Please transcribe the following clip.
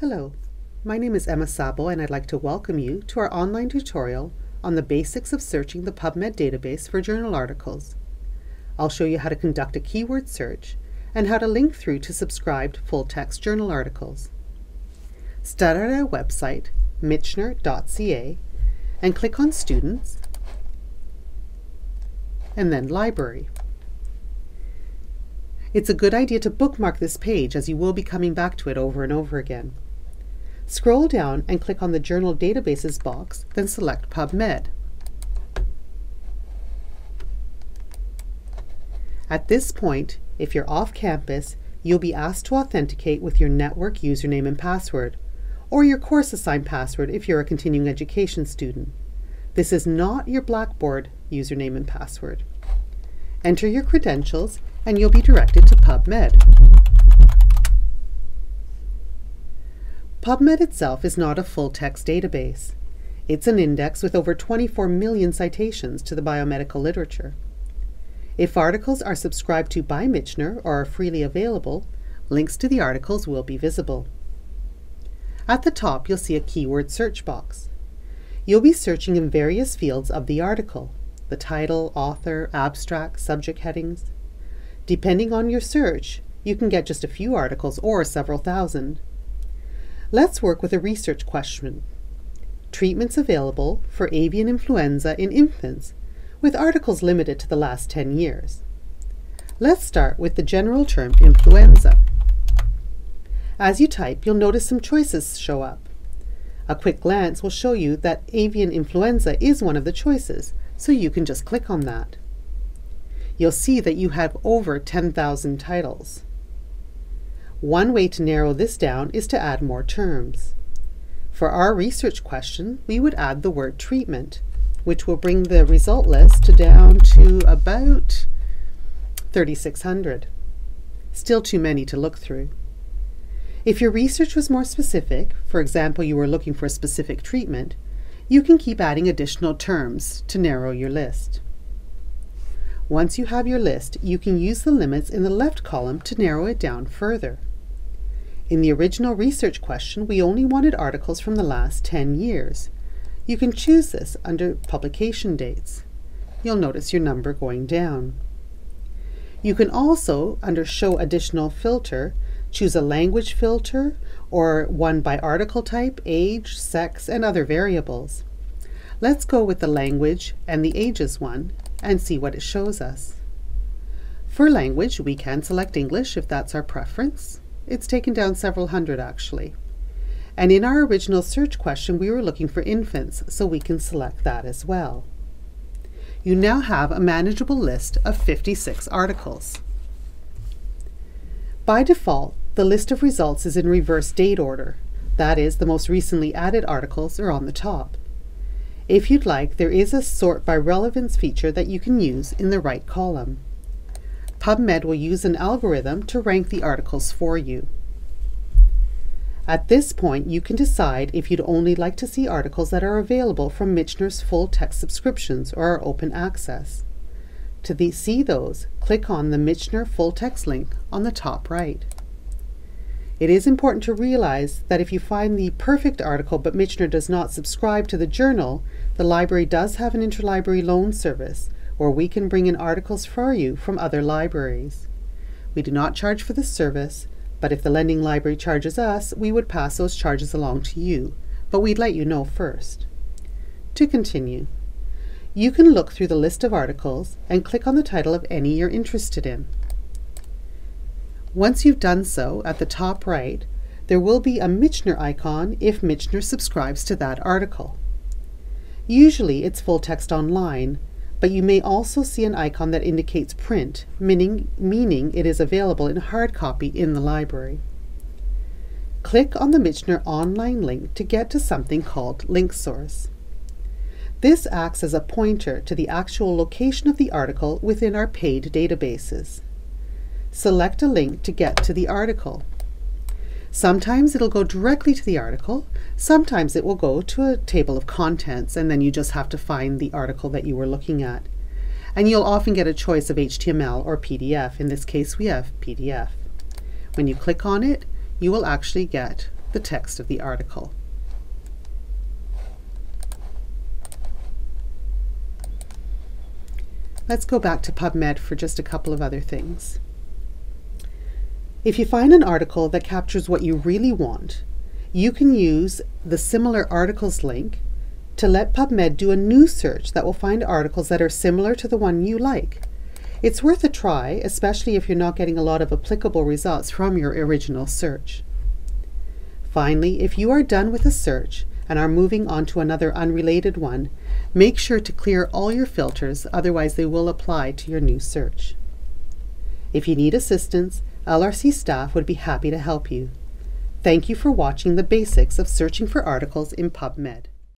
Hello, my name is Emma Sabo and I'd like to welcome you to our online tutorial on the basics of searching the PubMed database for journal articles. I'll show you how to conduct a keyword search and how to link through to subscribed full-text journal articles. Start at our website, michener.ca, and click on Students, and then Library. It's a good idea to bookmark this page as you will be coming back to it over and over again. Scroll down and click on the Journal Databases box, then select PubMed. At this point, if you're off campus, you'll be asked to authenticate with your network username and password, or your course assigned password if you're a continuing education student. This is not your Blackboard username and password. Enter your credentials and you'll be directed to PubMed. PubMed itself is not a full-text database. It's an index with over 24 million citations to the biomedical literature. If articles are subscribed to by Michener or are freely available, links to the articles will be visible. At the top, you'll see a keyword search box. You'll be searching in various fields of the article: the title, author, abstract, subject headings. Depending on your search, you can get just a few articles or several thousand. Let's work with a research question. Treatments available for avian influenza in infants, with articles limited to the last 10 years. Let's start with the general term influenza. As you type, you'll notice some choices show up. A quick glance will show you that avian influenza is one of the choices, so you can just click on that. You'll see that you have over 10,000 titles. One way to narrow this down is to add more terms. For our research question, we would add the word treatment, which will bring the result list down to about 3,600. Still too many to look through. If your research was more specific, for example, you were looking for a specific treatment, you can keep adding additional terms to narrow your list. Once you have your list, you can use the limits in the left column to narrow it down further. In the original research question, we only wanted articles from the last 10 years. You can choose this under publication dates. You'll notice your number going down. You can also, under Show Additional Filter, choose a language filter or one by article type, age, sex, and other variables. Let's go with the language and the ages one and see what it shows us. For language, we can select English if that's our preference. It's taken down several hundred actually. And in our original search question, we were looking for infants, so we can select that as well. You now have a manageable list of 56 articles. By default, the list of results is in reverse date order. That is, the most recently added articles are on the top. If you'd like, there is a sort by relevance feature that you can use in the right column. PubMed will use an algorithm to rank the articles for you. At this point, you can decide if you'd only like to see articles that are available from Michener's full-text subscriptions or are open access. To see those, click on the Michener full-text link on the top right. It is important to realize that if you find the perfect article but Michener does not subscribe to the journal, the library does have an interlibrary loan service where we can bring in articles for you from other libraries. We do not charge for this service, but if the lending library charges us, we would pass those charges along to you, but we'd let you know first. To continue, you can look through the list of articles and click on the title of any you're interested in. Once you've done so, at the top right, there will be a Michener icon if Michener subscribes to that article. Usually it's full text online, but you may also see an icon that indicates print, meaning it is available in hard copy in the library. Click on the Michener online link to get to something called Link Source. This acts as a pointer to the actual location of the article within our paid databases. Select a link to get to the article. Sometimes it'll go directly to the article, sometimes it will go to a table of contents and then you just have to find the article that you were looking at. And you'll often get a choice of HTML or PDF. In this case we have PDF. When you click on it, you will actually get the text of the article. Let's go back to PubMed for just a couple of other things. If you find an article that captures what you really want, you can use the Similar Articles link to let PubMed do a new search that will find articles that are similar to the one you like. It's worth a try, especially if you're not getting a lot of applicable results from your original search. Finally, if you are done with a search and are moving on to another unrelated one, make sure to clear all your filters, otherwise they will apply to your new search. If you need assistance, LRC staff would be happy to help you. Thank you for watching the basics of searching for articles in PubMed.